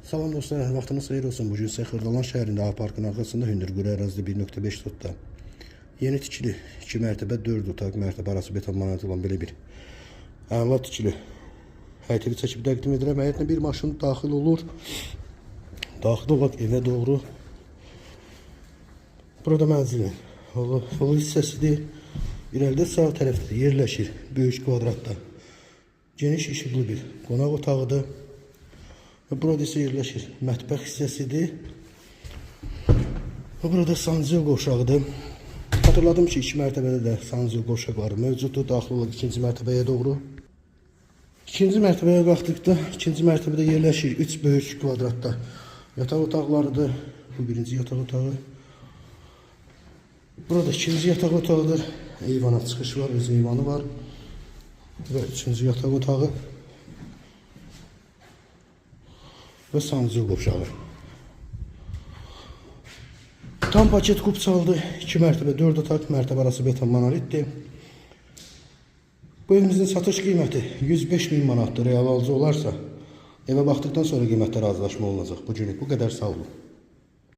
Salam dostlar, vaxtınız xeyir olsun. Bugün sizə Xırdalan şəhərində A Parkın arxasında hündürqürə ərazidə 1.5 sotda yeni tikili 2 mərtəbə 4 otaq mərtəbə arası beton monolit olan belə bir əla tikili həyətini çəkib təqdim edirəm. Həyətinə bir maşın daxil olur. Daxil olaq evə doğru. Burada mənzilin yol hissəsidir. İrəlidə sağ tərəfdə yerləşir böyük kvadratda geniş işıqlı bir qonaq otağıdır. Burada ise yerləşir mətbəx hissəsidir. Burada sanzil qovşağıdır. Hatırladım ki, 2 mərtəbədə də sanzil qovşaqları mövcuddur. Daxil olaq 2-ci mərtəbəyə doğru. 2-ci mərtəbəyə qalxdıqda 2-ci mərtəbədə yerləşir 3 böyük kvadratda yataq otaqlarıdır. Bu 1-ci yataq otağı. Burada 2-ci yataq otağıdır. Eyvana çıxış var, öz eyvanı var. Və 3-cü yataq otağı. Və sanzil qovşağı. Tam paket kupçaldı. 2 mərtəbə 4 otaq mərtəbə arası beton monolitdir. Bu evimizin satış qiyməti 105.000 manatdır. Real alıcı olarsa evə baxdıqdan sonra qiymətlər razılaşma olunacaq. Bu günlük bu qədər, sağ olun.